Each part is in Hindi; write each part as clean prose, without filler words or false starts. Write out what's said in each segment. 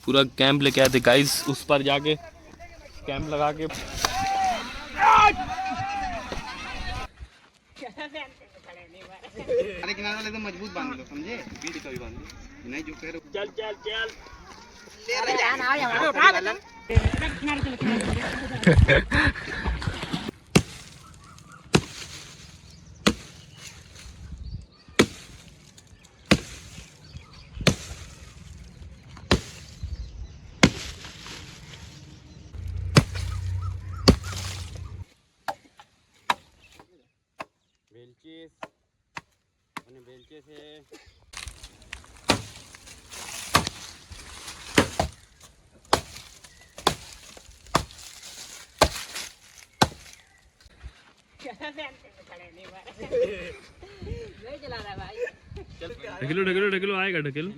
पूरा कैंप लेके आए थे गाइस, उस पर जाके कैंप लगा के। अरे किनारे वाले तो मजबूत बांध लो, समझे? बीच का भी बांध लो, नहीं जो कह रहे हो। चल चल चल बेलचीस અને બેલચે છે नहीं चला रहा भाई। ढकेलो ढकेलो ढकेलो, आएगा ढकेलो।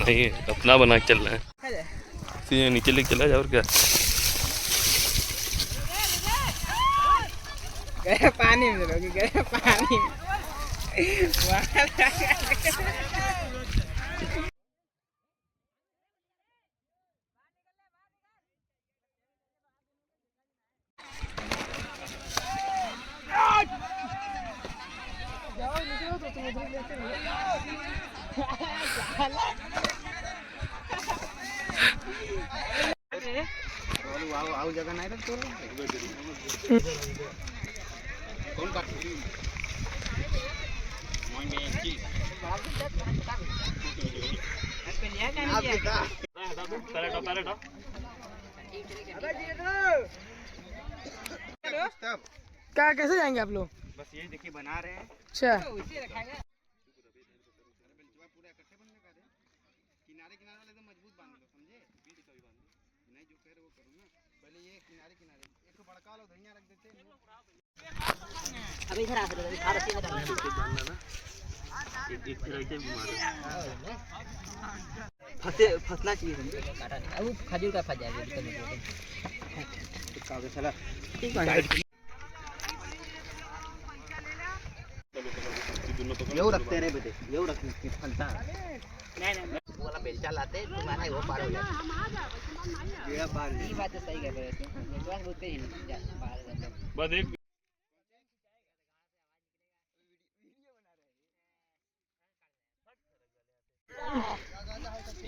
नहीं अपना बना के चल रहा है, सीधे नीचे लेके चला जा। और क्या गए पानी में, लोग गए पानी में। आउ जगह नहीं रख तो कौन काट मोइन में चीज क्या कैसे जाएंगे आप लोग? बस ये देखिए बना रहे हैं। अच्छा किनारे किनारे वाले तो मजबूत बांध लो, समझे? बीच का भी बांध लो, नहीं जो कह रहे वो करो ना। पहले ये किनारे किनारे एक तो बड़का लो, धनिया रख देते हैं। अभी इधर आ सकते हैं, रस्सी में डालना एक तरह फंसे फंसना चाहिए, समझे? काटा नहीं, अब खजूर का फंस जाएगा। चला ठीक है, यो रखते रहे बेटे, यो रखने फलता है। नहीं वाला बेलचा लाते तुम्हारा वो पार हो जाता। ये बात ये बात तो सही कह रहे हो, विश्वास बोलते ही पार हो जाता। बस एक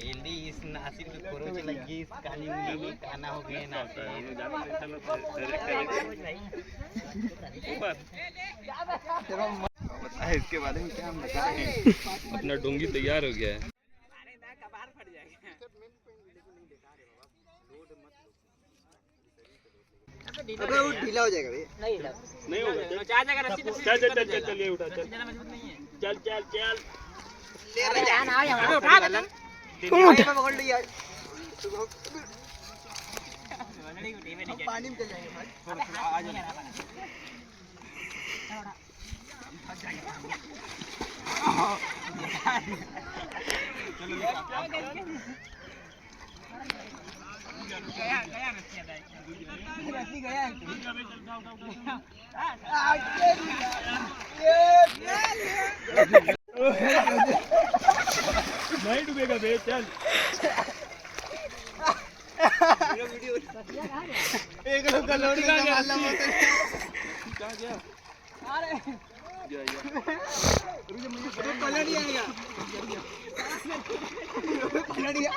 एली इस नासिर में कोरोच लगी, इस कानी में काना हो गए ना। बताए इसके बारे में क्या हम बताएं? अपना डोंगी तैयार हो गया है। अबे वो ढीला हो जाएगा भैया। नहीं होगा, चल चल चल चल चल, ये उठा चल चल चल चल। उठा दे पकड़ लिया। पानी में चल जाएंगे भाई। आ जाना। नहीं डूबेगा बे, चल। एक लोग का लोड का मालूम होता है। क्या गया? अरे पलट जाएगा, पलट गया।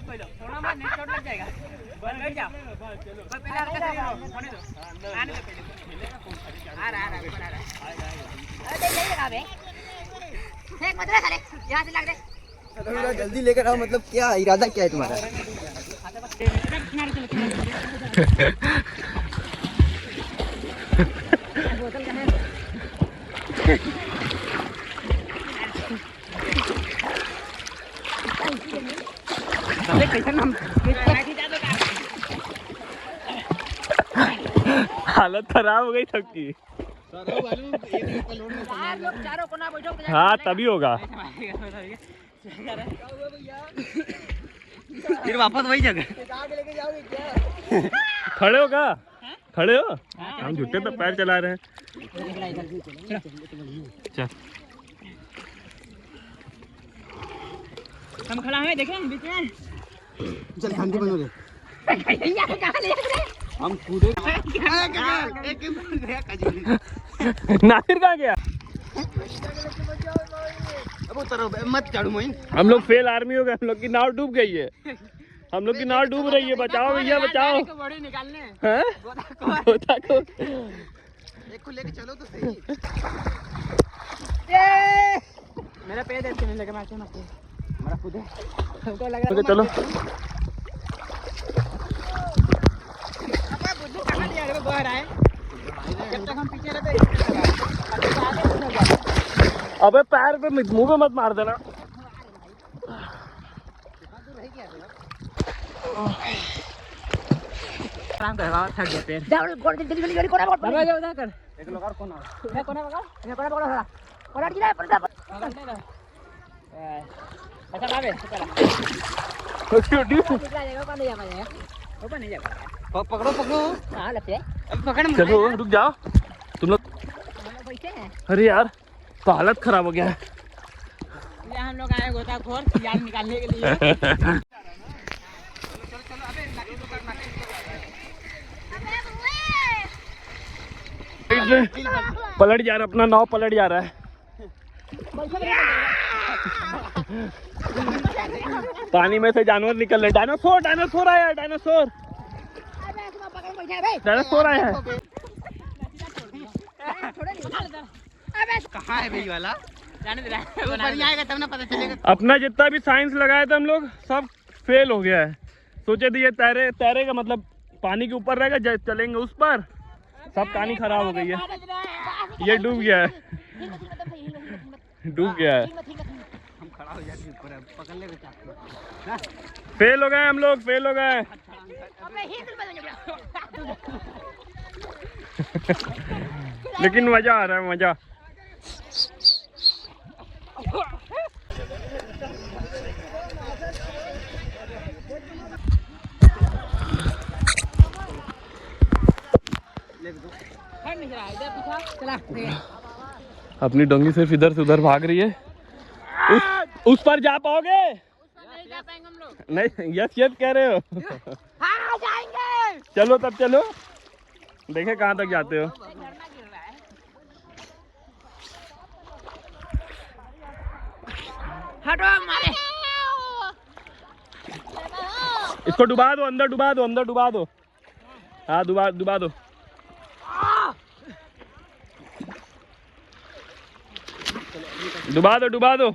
पहले थोड़ा मत नहीं चोट लग जाएगा बैठ जाओ पहले होने दो आने दो पहले आ रहा अरे नहीं लगा बे फेंक मत रे साले यहां से लग दे थोड़ा जल्दी लेकर आओ मतलब क्या इरादा क्या है तुम्हारा बोतल का है हालत खराब हो गई सबकी। चारों कोना बैठो हाँ तभी होगा। फिर वापस वही जगह खड़े हो क्या? खड़े हो? हम झुकते तो पैर चला रहे हैं। चल हम खड़ा है देखें बीच में चल ठंडी बनो रे हम कूदे नासिर कहाँ गया? अब उतरो मत चढ़ो मोइन हम लोग फेल आर्मी हो गए। हम लोग की नाव डूब गई है। हम लोग की नाव डूब रही है। बचाओ भैया बचाओ। बड़ी निकालने हैं? गोता को एक को लेके चलो तो सही मेरा पैर दर्द करने लगा मैं हमारा खुद है हमको लग रहा चलो है बुद्धू कहां लिया रे बह रहा है जब तक हम पीछे रहते अबे पैर पे मुंह पे मत मार देना। काम कर बाबा थक गया पैर जाओ गोड़ जल्दी गाड़ी कोना बाबा जा उधर कर एक लोग और कोना मैं कोना पकड़ मैं कोना पकड़ थोड़ा पकड़ गिरा पकड़ अच्छा बाबे चला निकला जाएगा ऊपर नहीं जा पाएगा ऊपर नहीं जा पाएगा पकड़ो पकड़ो हां लगते अब पकड़ चलो रुक जाओ तुम लोग। हम लोग बैठे हैं अरे यार तो हालत खराब हो गया है। ये हम लोग आए गोताखोर यार निकालने के लिए पलट जा रहा अपना नाव पलट जा रहा है। पानी में से जानवर निकल रहे। डायनासोर डायनासोर आया है। डायनासोर डायनासोर आया है। कहाँ है भाई वाला जाने दे रहा है ऊपर आएगा तब ना पता चलेगा अपना जितना भी साइंस लगाया था हम लोग सब फेल हो गया है। सोचे थे ये तैरेगा मतलब पानी के ऊपर रहेगा चलेंगे उस पर। सब कहानी खराब हो गई है। ये डूब गया है। डूब गया है। हम खड़ा हो जाते ऊपर पकड़ ले बेटा फेल हो गए हम लोग। फेल हो गए। लेकिन मजा आ रहा है मजा। अपनी डोंगी सिर्फ इधर से उधर भाग रही है। उस पर जा पाओगे? नहीं जा पाएंगे हम लोग नहीं यस यस कह रहे हो। हाँ जाएंगे चलो तब चलो देखे कहाँ तक जाते हो। झरना गिर रहा है हटो मारे इसको डुबा दो अंदर डुबा दो अंदर डुबा दो। हाँ डुबा डुबा दो। डुबा दो डुबा दो।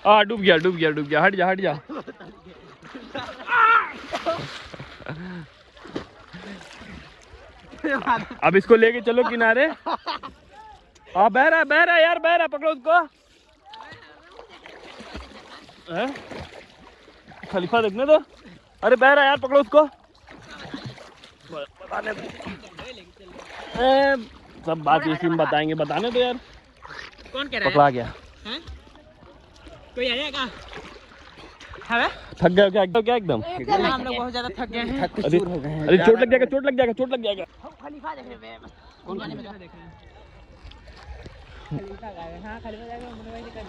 हाँ डूब गया डूब गया डूब गया। हट जा हट जा। अब इसको लेके चलो किनारे। हाँ बह रहा है यार बह रहा। पकड़ो उसको। खलीफा देखने दो। अरे बह रहा है यार पकड़ो उसको। बताने दो। सब बात इसी में बताएंगे। बताने दो यार। कौन कह रहा है पकड़ा गया। हैं कोई आया क्या है थक गए क्या एकदम? हम लोग बहुत ज्यादा थक गए हैं अरे चोट लग जाएगा चोट लग जाएगा चोट लग जाएगा। खलीफा देख रहे हैं कौन गाने में देख रहे हैं खलीफा गाए हां खलीफा जाएगा मुन्ना भाई दिखा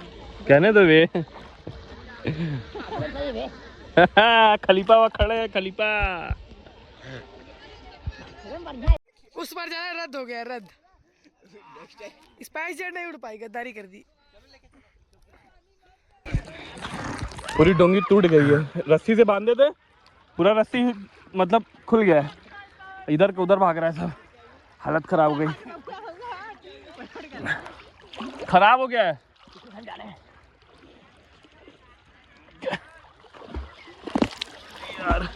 कहने दो वे। सही है खलीफा वहाँ खड़े हैं खलीफा। उस बार जाना रद्द हो गया रद्द। स्पाइस जेट नहीं उड़ पाई गद्दारी कर दी। पूरी डोंगी टूट गई है, रस्सी से बांधे थे, पूरा रस्सी मतलब खुल गया है, इधर का उधर भाग रहा है सब, हालत खराब हो गई, खराब हो गया है। यार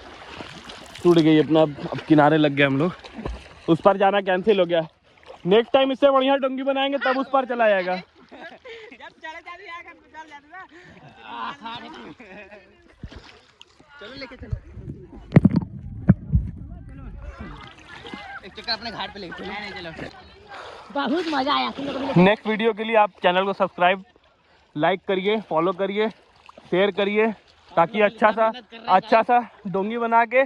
टूट गई अपना, अब किनारे लग गए हम लोग, उस पर जाना कैंसिल हो गया। नेक्स्ट टाइम इससे बढ़िया डोंगी बनाएंगे तब उस पर चला जाएगा। चलो लेके चलो, एक चक्कर अपने घाट पे लेके चलो। नहीं चलो, बहुत मजा आया तुम लोगों को। नेक्स्ट वीडियो के लिए आप चैनल को सब्सक्राइब, लाइक करिए, फॉलो करिए, शेयर करिए, ताकि अच्छा सा डोंगी बना के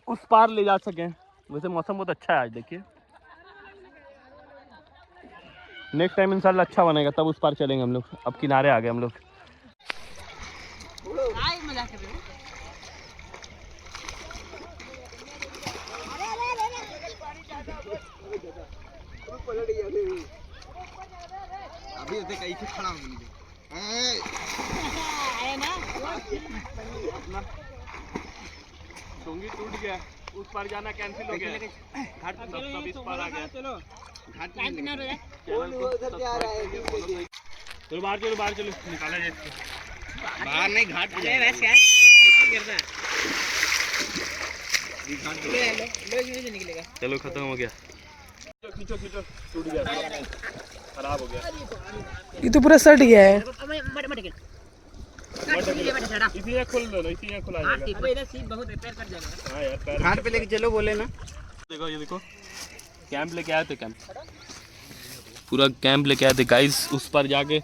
उस पार ले जा सकें। वैसे मौसम बहुत अच्छा है आज, देखिए नेक्स्ट टाइम इंशाल्लाह अच्छा बनेगा तब उस पार चलेंगे हम लोग। अब किनारे आ गए हम लोग। अभी उसे कहीं से खड़ा हो गई डोंगी टूट गया, उस पार जाना कैंसिल हो गया, घाट पे सब इस पार आ गया। चलो घाट पे चलो बाहर चलो, बाहर चलो, निकाला जाए इसको बाहर नहीं, घाट पे जाए। चलो खत्म हो गया, खींचो खींचो, टूट गया, खराब हो गया। ये तो पूरा सट गया है। इसी में खोल दो ना, इसी में खुला जाएगा। अबे इधर सीट बहुत रिपेयर कर जाएगा। हाँ यार, पैर घाट पे लेके चलो बोले ना। देखो ये देखो, कैंप लेके आए थे, कैंप पूरा कैंप लेके आए थे गाइस, उस पर जाके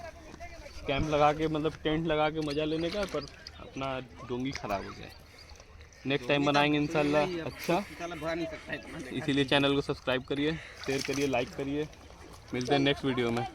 कैंप लगा के मतलब टेंट लगा के मज़ा लेने का, पर अपना डोंगी ख़राब हो गया। नेक्स्ट टाइम बनाएंगे इंशाल्लाह अच्छा। इसीलिए चैनल को सब्सक्राइब करिए, शेयर करिए, लाइक करिए। मिलते हैं नेक्स्ट वीडियो में।